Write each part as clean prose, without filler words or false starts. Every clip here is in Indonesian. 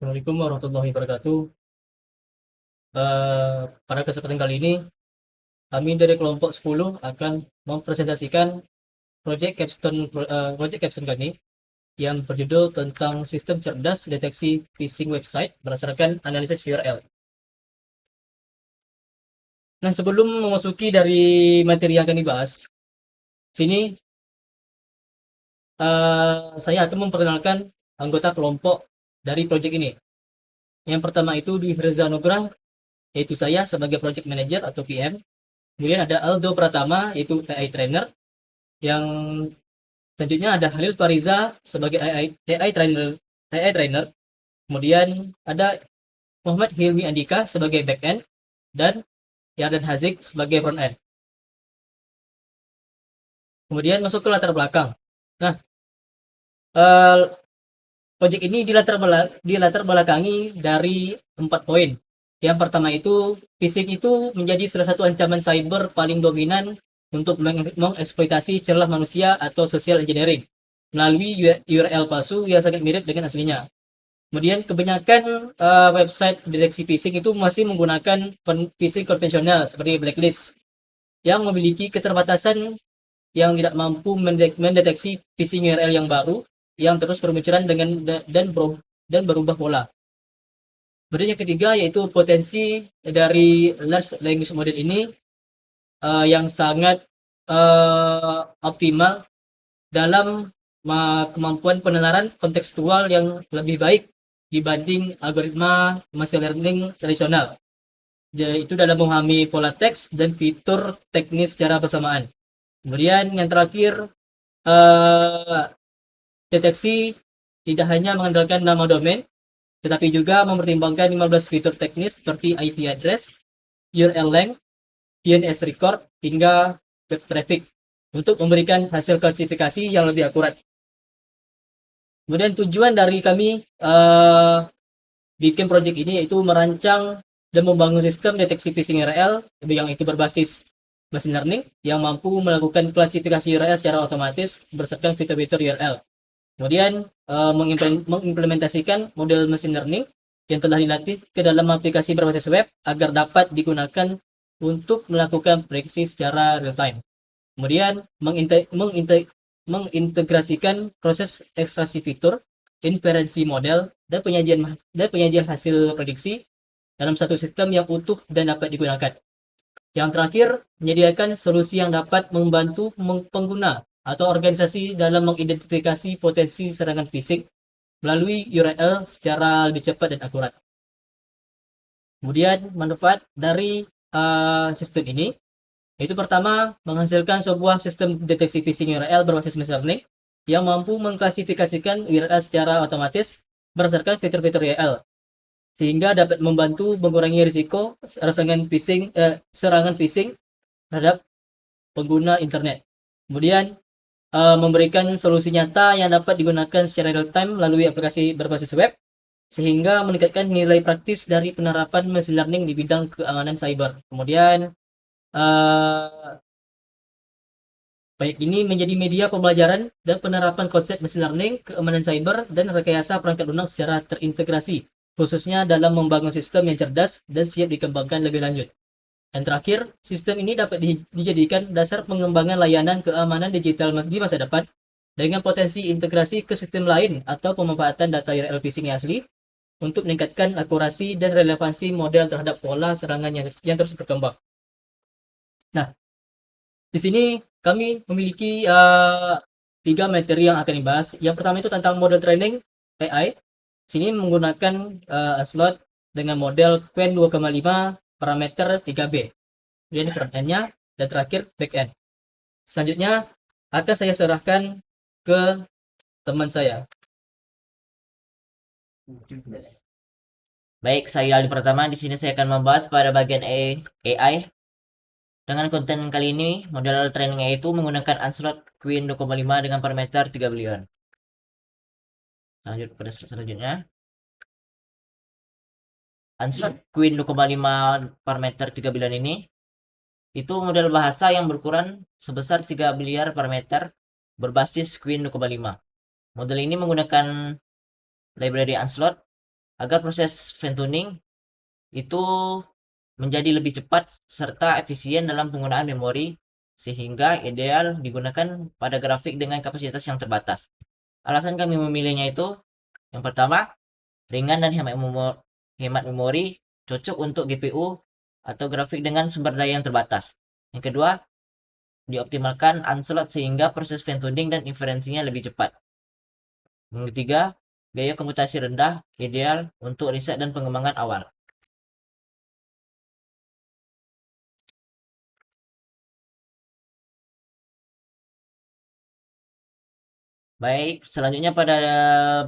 Assalamualaikum warahmatullahi wabarakatuh. Pada kesempatan kali ini, kami dari kelompok 10 akan mempresentasikan project capstone kami yang berjudul tentang sistem cerdas deteksi phishing website berdasarkan analisis URL. Nah, sebelum memasuki dari materi yang akan dibahas, sini saya akan memperkenalkan anggota kelompok dari project ini. Yang pertama itu Dwi Reza Nugrah, yaitu saya sebagai project manager atau PM. Kemudian ada Aldo Pratama, yaitu AI trainer. Yang selanjutnya ada Halil Fariza sebagai AI trainer. Kemudian ada Muhammad Hilmi Andika sebagai back end dan Yardan Hazik sebagai front end. Kemudian masuk ke latar belakang. Nah, eh, project ini dilatar belakangi dari 4 poin. Yang pertama itu, phishing itu menjadi salah satu ancaman cyber paling dominan untuk mengeksploitasi celah manusia atau social engineering melalui URL palsu yang sangat mirip dengan aslinya. Kemudian kebanyakan website deteksi phishing itu masih menggunakan phishing konvensional seperti blacklist yang memiliki keterbatasan yang tidak mampu mendeteksi phishing URL yang baru yang terus bermunculan dan berubah pola. Kemudian yang ketiga yaitu potensi dari large language model ini yang sangat optimal dalam kemampuan penalaran kontekstual yang lebih baik dibanding algoritma machine learning tradisional, yaitu dalam memahami pola teks dan fitur teknis secara bersamaan. Kemudian yang terakhir, deteksi tidak hanya mengandalkan nama domain, tetapi juga mempertimbangkan 15 fitur teknis seperti IP address, URL length, DNS record, hingga web traffic untuk memberikan hasil klasifikasi yang lebih akurat. Kemudian tujuan dari kami bikin project ini yaitu merancang dan membangun sistem deteksi phishing URL yang itu berbasis machine learning yang mampu melakukan klasifikasi URL secara otomatis berdasarkan fitur-fitur URL. Kemudian mengimplementasikan model machine learning yang telah dilatih ke dalam aplikasi berbasis web agar dapat digunakan untuk melakukan prediksi secara real time. Kemudian mengintegrasikan proses ekstraksi fitur, inferensi model, dan penyajian hasil prediksi dalam satu sistem yang utuh dan dapat digunakan. Yang terakhir, menyediakan solusi yang dapat membantu pengguna atau organisasi dalam mengidentifikasi potensi serangan phishing melalui URL secara lebih cepat dan akurat. Kemudian manfaat dari sistem ini yaitu pertama, menghasilkan sebuah sistem deteksi phishing URL berbasis machine learning yang mampu mengklasifikasikan URL secara otomatis berdasarkan fitur-fitur URL, sehingga dapat membantu mengurangi risiko serangan phishing terhadap pengguna internet. Kemudian, memberikan solusi nyata yang dapat digunakan secara real time melalui aplikasi berbasis web, sehingga meningkatkan nilai praktis dari penerapan machine learning di bidang keamanan cyber. Kemudian, baik ini menjadi media pembelajaran dan penerapan konsep machine learning, keamanan cyber, dan rekayasa perangkat lunak secara terintegrasi, khususnya dalam membangun sistem yang cerdas dan siap dikembangkan lebih lanjut. Dan terakhir, sistem ini dapat dijadikan dasar pengembangan layanan keamanan digital di masa depan dengan potensi integrasi ke sistem lain atau pemanfaatan data URL phishing yang asli untuk meningkatkan akurasi dan relevansi model terhadap pola serangan yang terus berkembang. Nah, di sini kami memiliki 3 materi yang akan dibahas. Yang pertama itu tentang model training AI. Sini menggunakan slot dengan model Qwen 2,5 parameter 3B. Kemudian front end-nya dan terakhir back end. Selanjutnya akan saya serahkan ke teman saya. Baik, saya Aldi Pratama. Di sini saya akan membahas pada bagian AI. Dengan konten kali ini, model training AI itu menggunakan Onslaught Qwen 2,5 dengan parameter 3 billion. Lanjut pada slide selanjutnya. Onslaught Qwen 2,5 parameter 3 billion ini itu model bahasa yang berukuran sebesar 3 biliar parameter berbasis Qwen 2,5. Model ini menggunakan library Onslaught agar proses fine tuning itu menjadi lebih cepat serta efisien dalam penggunaan memori sehingga ideal digunakan pada grafik dengan kapasitas yang terbatas. Alasan kami memilihnya itu yang pertama, ringan dan hemat memori, cocok untuk GPU atau grafik dengan sumber daya yang terbatas. Yang kedua, dioptimalkan unslot sehingga proses fine tuning dan inferensinya lebih cepat. Yang ketiga, biaya komputasi rendah, ideal untuk riset dan pengembangan awal. Baik, selanjutnya pada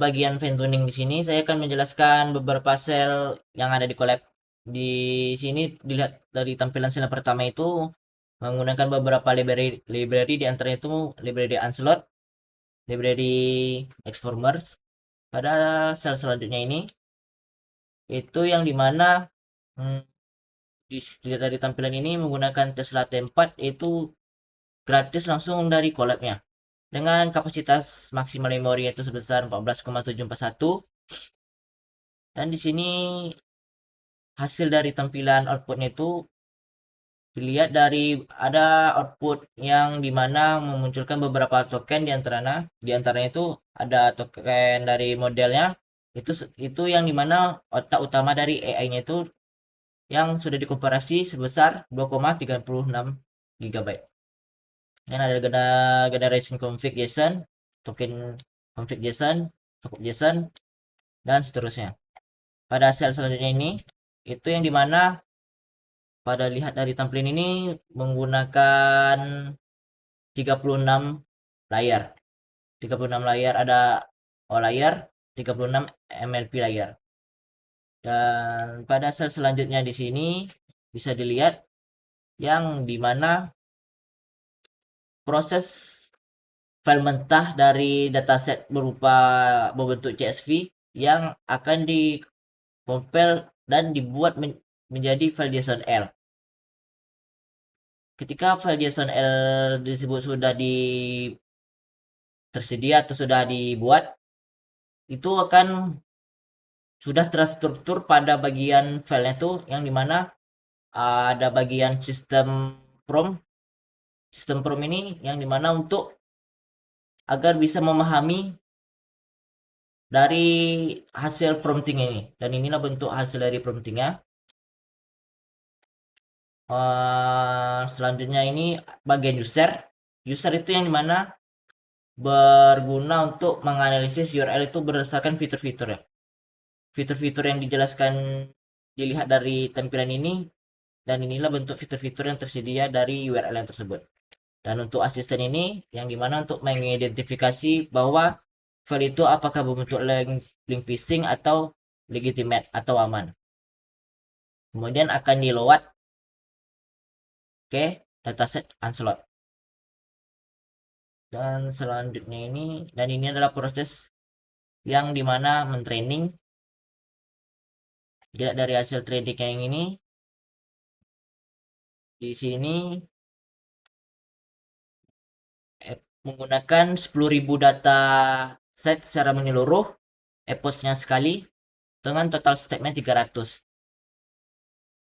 bagian fine tuning di sini saya akan menjelaskan beberapa sel yang ada di collab. Di sini dilihat dari tampilan sel pertama itu menggunakan beberapa library di antaranya itu library Unslot, library Xformers. Pada sel selanjutnya ini itu yang dimana dilihat dari tampilan ini menggunakan Tesla T4 itu gratis langsung dari collabnya dengan kapasitas maksimal memori itu sebesar 14,741 dan di sini hasil dari tampilan outputnya itu dilihat dari ada output yang dimana memunculkan beberapa token di antaranya itu ada token dari modelnya itu yang dimana otak utama dari AI-nya itu yang sudah dikomparasi sebesar 2,36 GB. Dan ada generation config JSON, token config JSON, cukup JSON, dan seterusnya. Pada sel selanjutnya ini, itu yang dimana pada lihat dari tampilan ini menggunakan 36 layar. 36 layar ada O layer, 36 MLP layer. Dan pada sel selanjutnya di sini bisa dilihat yang dimana proses file mentah dari dataset berupa berbentuk CSV yang akan dikompil dan dibuat menjadi file JSON-L. Ketika file JSON-L disebut sudah tersedia atau sudah dibuat, itu akan sudah terstruktur pada bagian filenya itu yang dimana ada bagian sistem prompt. Sistem prompt ini yang dimana untuk agar bisa memahami dari hasil prompting ini, dan inilah bentuk hasil dari promptingnya. Selanjutnya ini bagian user itu yang dimana berguna untuk menganalisis URL itu berdasarkan fitur-fitur ya. Fitur-fitur yang dijelaskan dilihat dari tampilan ini, dan inilah bentuk fitur-fitur yang tersedia dari URL yang tersebut. Dan untuk asisten ini yang dimana untuk mengidentifikasi bahwa file itu apakah berbentuk link phishing atau legitimate atau aman. Kemudian akan di load ke dataset Unslot. Dan selanjutnya ini adalah proses yang dimana mentraining. Dilihat dari hasil training yang ini, di sini menggunakan 10.000 data set secara menyeluruh, eposnya sekali, dengan total stepnya 300.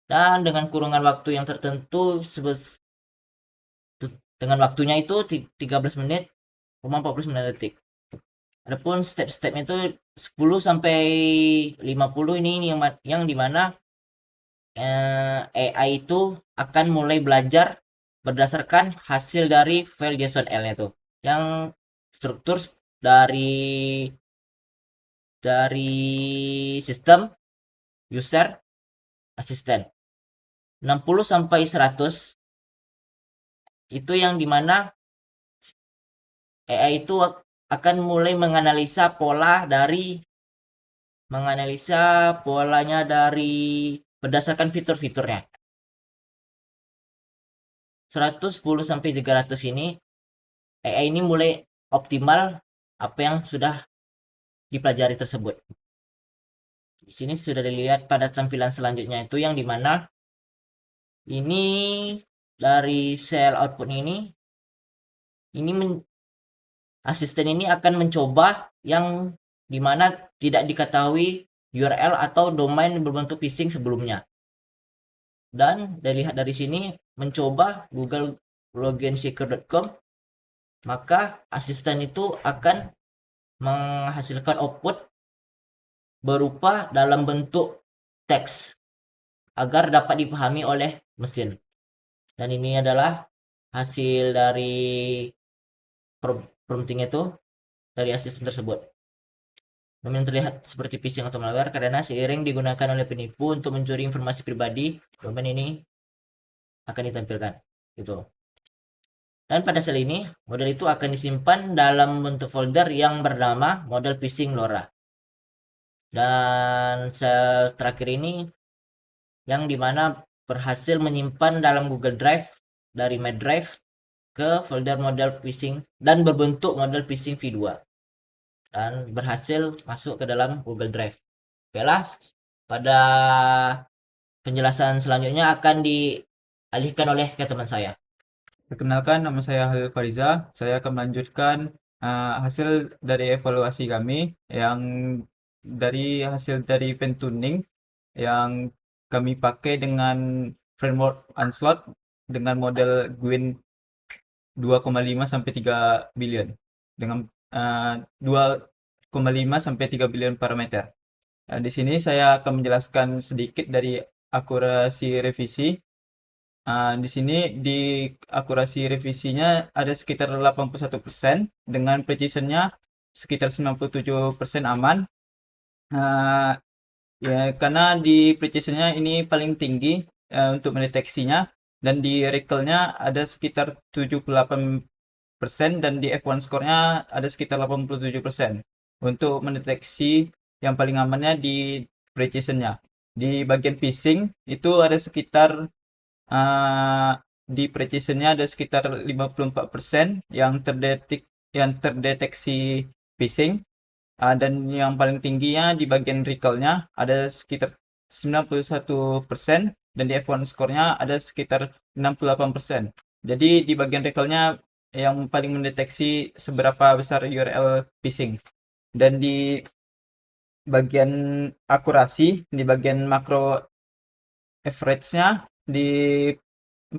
Dan dengan kurungan waktu yang tertentu dengan waktunya itu 13 menit 49 detik. Adapun step-stepnya itu 10 sampai 50 ini yang dimana AI itu akan mulai belajar berdasarkan hasil dari file JSON-L-nya itu. Yang struktur dari sistem, user, asisten. 60 sampai 100 itu yang dimana AI itu akan mulai menganalisa polanya dari berdasarkan fitur-fiturnya. 110 sampai 300 ini AI ini mulai optimal apa yang sudah dipelajari tersebut. Di sini sudah dilihat pada tampilan selanjutnya itu yang dimana ini dari sel output ini asisten ini akan mencoba yang dimana tidak diketahui URL atau domain berbentuk phishing sebelumnya. Dan dilihat dari sini mencoba Google loginsecure.com, maka asisten itu akan menghasilkan output berupa dalam bentuk teks agar dapat dipahami oleh mesin. Dan ini adalah hasil dari prompting itu dari asisten tersebut. Domain terlihat seperti phishing atau malware karena seiring digunakan oleh penipu untuk mencuri informasi pribadi, domain ini akan ditampilkan. Gitu. Dan pada sel ini, model itu akan disimpan dalam bentuk folder yang bernama model phishing LoRa. Dan sel terakhir ini yang dimana berhasil menyimpan dalam Google Drive dari My Drive ke folder model phishing dan berbentuk model phishing V2 dan berhasil masuk ke dalam Google Drive. Baiklah, pada penjelasan selanjutnya akan dialihkan oleh ke teman saya. Perkenalkan, nama saya Halil Fariza. Saya akan melanjutkan hasil dari evaluasi kami yang dari hasil dari event tuning yang kami pakai dengan framework Onslaught dengan model Gwyn 2,5 sampai 3 billion dengan 2,5 sampai 3 billion parameter. Di sini saya akan menjelaskan sedikit dari akurasi revisi. Di sini di akurasi revisinya ada sekitar 81% dengan precisionnya sekitar 97% aman. Ya, karena di precisionnya ini paling tinggi untuk mendeteksinya dan di recall-nya ada sekitar 78% dan di F1 score-nya ada sekitar 87% untuk mendeteksi yang paling amannya di precisionnya. Di bagian phishing itu ada sekitar di precisionnya ada sekitar 54% yang terdeteksi phishing. Dan yang paling tingginya di bagian recall-nya ada sekitar 91% dan di F1 score-nya ada sekitar 68%. Jadi di bagian recall-nya yang paling mendeteksi seberapa besar URL phishing. Dan di bagian akurasi, di bagian makro average-nya di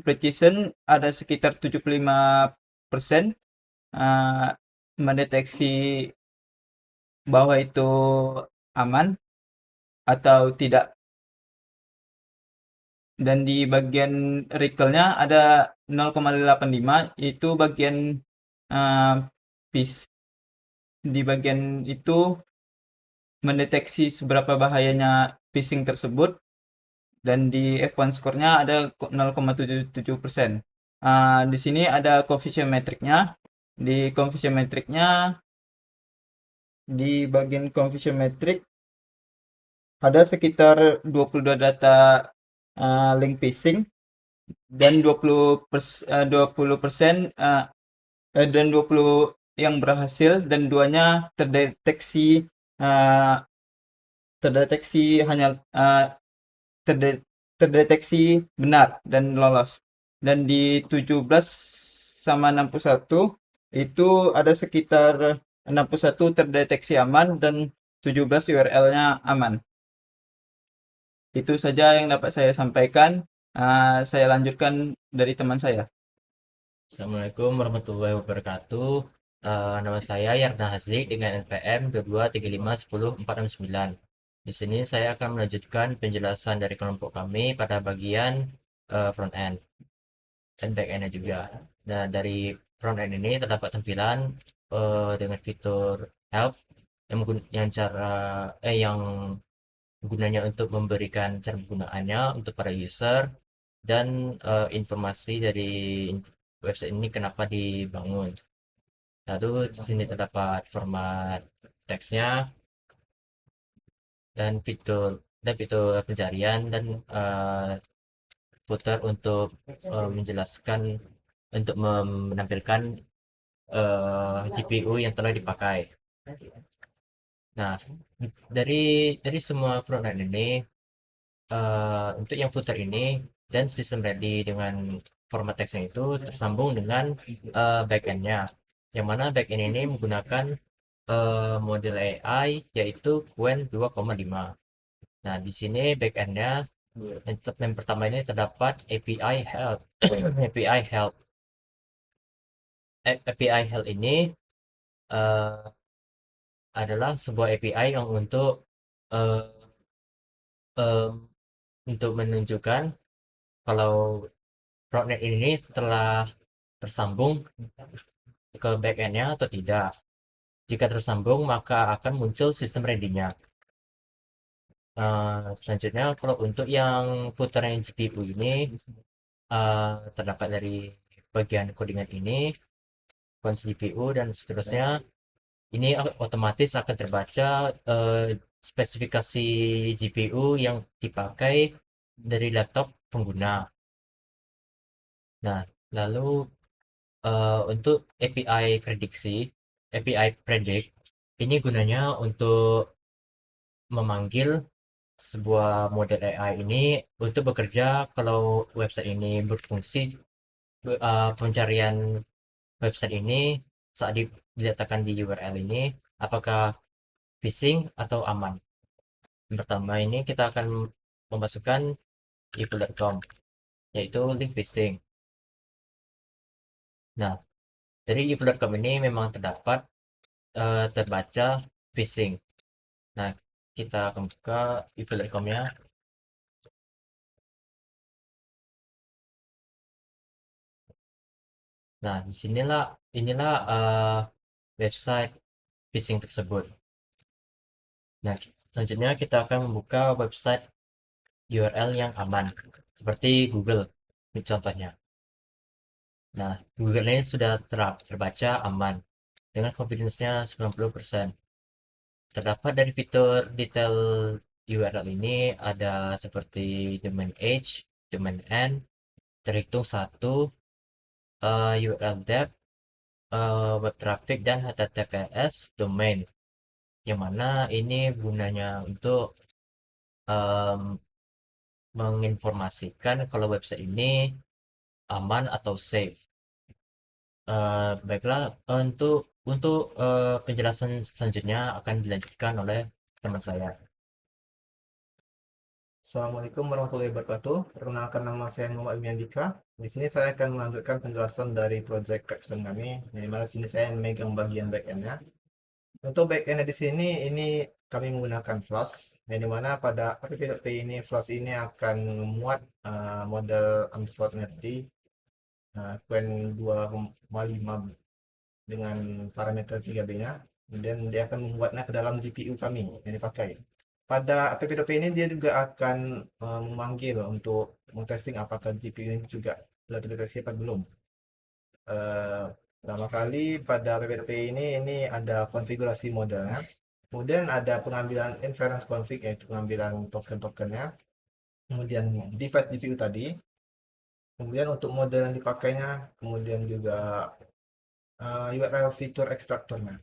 precision ada sekitar 75% mendeteksi bahwa itu aman atau tidak. Dan di bagian recall-nya ada 0,85 itu bagian di bagian itu mendeteksi seberapa bahayanya phishing tersebut. Dan di F1 score-nya ada 0,77%. Di sini ada coefficient metricnya. Di coefficient metricnya di bagian coefficient metric ada sekitar 22 data link phishing dan 20% dan 20 yang berhasil dan duanya terdeteksi hanya terdeteksi benar dan lolos. Dan di 17 sama 61 itu ada sekitar 61 terdeteksi aman dan 17 URL-nya aman. Itu saja yang dapat saya sampaikan. Saya lanjutkan dari teman saya. Assalamualaikum warahmatullahi wabarakatuh. Nama saya Yarna Hazik dengan NPM 22351049. Di sini saya akan melanjutkan penjelasan dari kelompok kami pada bagian front end dan back end juga. Nah, dari front end ini terdapat tampilan dengan fitur help yang gunanya untuk memberikan cara penggunaannya untuk para user dan informasi dari website ini kenapa dibangun. Lalu di sini terdapat format teksnya dan fitur pencarian dan footer untuk menjelaskan untuk menampilkan GPU yang telah dipakai. Nah, dari semua front end ini untuk yang footer ini dan sistem ready dengan format teksnya itu tersambung dengan backend-nya, yang mana backend ini menggunakan model AI yaitu Qwen 2,5. Nah, di sini backend-nya untuk yang pertama ini terdapat API help. API help. API help ini eh, adalah sebuah API yang eh, em, untuk menunjukkan kalau frontend ini setelah tersambung ke backend-nya atau tidak. Jika tersambung, maka akan muncul sistem ready-nya. Selanjutnya, kalau untuk yang footer-nya GPU ini, terdapat dari bagian codingan ini, function GPU, dan seterusnya. Ini otomatis akan terbaca spesifikasi GPU yang dipakai dari laptop pengguna. Nah, lalu untuk API predict, ini gunanya untuk memanggil sebuah model AI ini untuk bekerja kalau website ini berfungsi, pencarian website ini saat diletakkan di URL ini, apakah phishing atau aman. Yang pertama ini kita akan memasukkan yahoo.com, yaitu link phishing. Nah, dari yahoo.com ini memang terbaca phishing. Nah, kita akan buka yahoo.com-nya. Nah, inilah website phishing tersebut. Nah, selanjutnya kita akan membuka website URL yang aman, seperti Google, ini contohnya. Nah, Google ini sudah terbaca aman, dengan confidence-nya 90%. Terdapat dari fitur detail URL ini ada seperti domain age, domain end, terhitung satu, URL depth, web traffic, dan HTTPS domain. Yang mana ini gunanya untuk em, menginformasikan kalau website ini aman atau safe. Baiklah, untuk penjelasan selanjutnya akan dilanjutkan oleh teman saya. Assalamualaikum warahmatullahi wabarakatuh. Perkenalkan, nama saya Muhammad Ilmi Andika. Di sini saya akan melanjutkan penjelasan dari project capstone kami. Di mana sini saya memegang bagian backend-nya. Untuk backend di sini ini kami menggunakan Flash. Yang dimana pada app.py ini Flash ini akan memuat model Amstrad-nya tadi, Qwen 2,5 dengan parameter 3B-nya. Kemudian dia akan membuatnya ke dalam GPU kami yang dipakai. Pada app.py ini dia juga akan memanggil untuk testing apakah GPU ini juga sudah terdeteksi apa belum. Pertama kali pada app.py ini ada konfigurasi modelnya. Kemudian ada pengambilan inference config, yaitu pengambilan token-tokennya. Kemudian device GPU tadi. Kemudian untuk model yang dipakainya. Kemudian juga URL fitur ekstraktornya.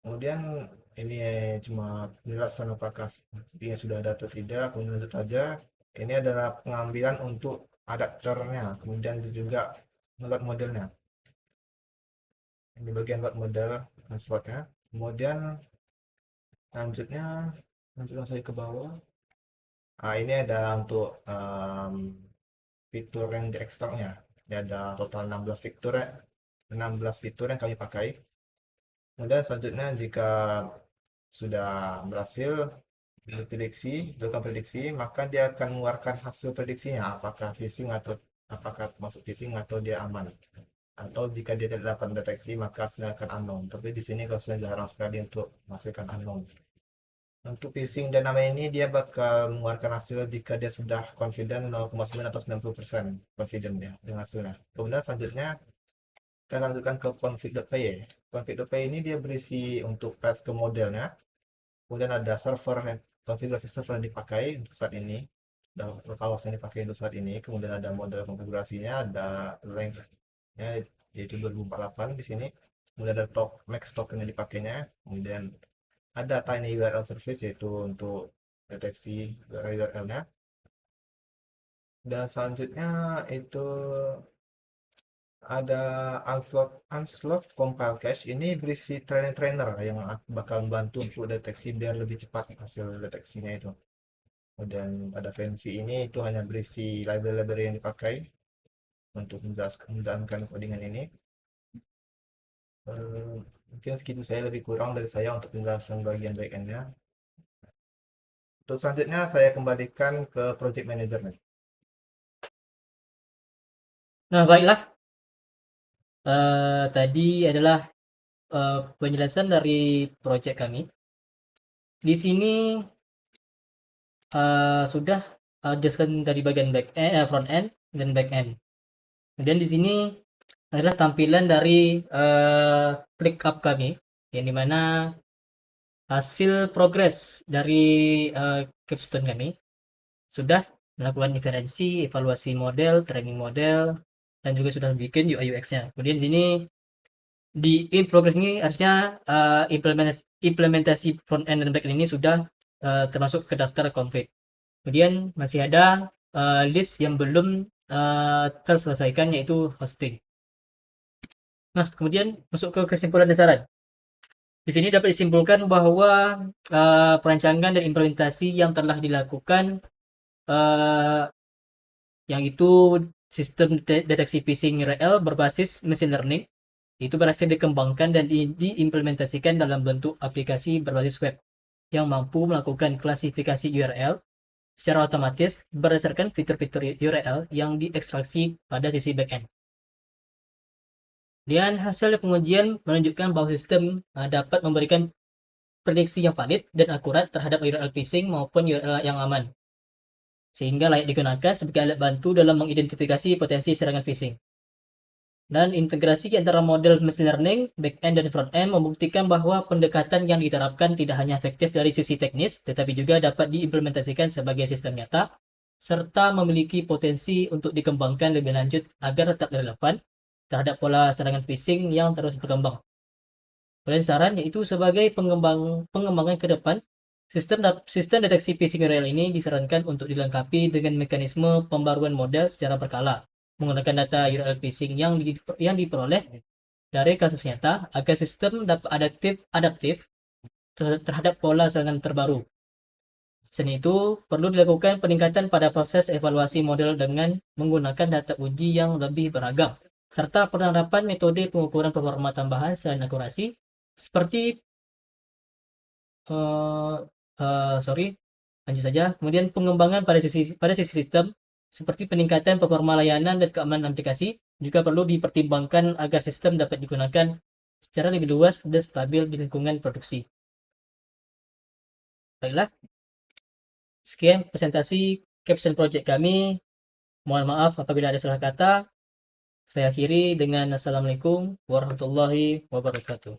Kemudian ini cuma penjelasan apakah CPU sudah ada atau tidak. Kemudian lanjut saja. Ini adalah pengambilan untuk adaptornya. Kemudian juga load modelnya. Ini bagian load model slotnya. Kemudian lanjutkan saya ke bawah. Ini ada untuk fitur yang diekstraknya. Ini ada total 16 fitur yang kami pakai. Kemudian selanjutnya jika sudah berhasil dilakukan prediksi, maka dia akan mengeluarkan hasil prediksinya, apakah phishing atau apakah masuk phishing atau dia aman. Atau jika dia tidak dapat mendeteksi, maka hasilnya akan unknown. Tapi di sini kasusnya jarang sekali untuk menghasilkan unknown. Untuk phishing dan nama ini dia bakal mengeluarkan hasil jika dia sudah confident 0,9 atau 90% confident dia dengan hasilnya. Kemudian selanjutnya kita lanjutkan ke config.py. Config.py ini dia berisi untuk path ke modelnya. Kemudian ada konfigurasi server yang dipakai untuk saat ini. Kalau yang dipakai untuk saat ini. Kemudian ada model konfigurasinya, ada length-nya yaitu 2048 di sini. Kemudian ada max token yang dipakainya. Kemudian ada tiny URL service yaitu untuk deteksi URL-nya. Dan selanjutnya itu ada unslot compile cache. Ini berisi trainer yang bakal membantu untuk deteksi biar lebih cepat hasil deteksinya itu. Kemudian pada VNV ini itu hanya berisi library-library yang dipakai untuk menjalankan codingan ini. Mungkin segitu saya, lebih kurang dari saya untuk penjelasan bagian backend-nya. Untuk selanjutnya saya kembalikan ke project management. Nah, baiklah. Tadi adalah penjelasan dari project kami. Di sini sudah jelaskan dari bagian front end dan back end. Kemudian di sini adalah tampilan dari ClickUp kami, yang dimana hasil progres dari capstone kami sudah melakukan inferensi, evaluasi model, training model, dan juga sudah bikin UI UX-nya. Kemudian di sini di in progress ini harusnya implementasi front end dan back end ini sudah termasuk ke daftar config. Kemudian masih ada list yang belum terselesaikan, yaitu hosting. Nah, kemudian masuk ke kesimpulan dan saran. Di sini dapat disimpulkan bahwa perancangan dan implementasi yang telah dilakukan, yang itu sistem deteksi phishing URL berbasis machine learning, itu berhasil dikembangkan dan diimplementasikan dalam bentuk aplikasi berbasis web yang mampu melakukan klasifikasi URL secara otomatis berdasarkan fitur-fitur URL yang diekstraksi pada sisi backend. Dan hasil pengujian menunjukkan bahwa sistem dapat memberikan prediksi yang valid dan akurat terhadap URL phishing maupun URL yang aman, sehingga layak digunakan sebagai alat bantu dalam mengidentifikasi potensi serangan phishing. Dan integrasi antara model machine learning, back-end dan front-end membuktikan bahwa pendekatan yang diterapkan tidak hanya efektif dari sisi teknis, tetapi juga dapat diimplementasikan sebagai sistem nyata, serta memiliki potensi untuk dikembangkan lebih lanjut agar tetap relevan terhadap pola serangan phishing yang terus berkembang. Dan saran yaitu sebagai pengembangan ke depan, sistem deteksi phishing URL ini disarankan untuk dilengkapi dengan mekanisme pembaruan model secara berkala, menggunakan data URL phishing yang diperoleh dari kasus nyata agar sistem dapat adaptif terhadap pola serangan terbaru. Selain itu, perlu dilakukan peningkatan pada proses evaluasi model dengan menggunakan data uji yang lebih beragam, serta penerapan metode pengukuran performa tambahan selain akurasi, seperti lanjut saja. Kemudian pengembangan pada sisi sistem, seperti peningkatan performa layanan dan keamanan aplikasi, juga perlu dipertimbangkan agar sistem dapat digunakan secara lebih luas dan stabil di lingkungan produksi. Baiklah, sekian presentasi capstone project kami. Mohon maaf apabila ada salah kata. Saya akhiri dengan Assalamualaikum warahmatullahi wabarakatuh.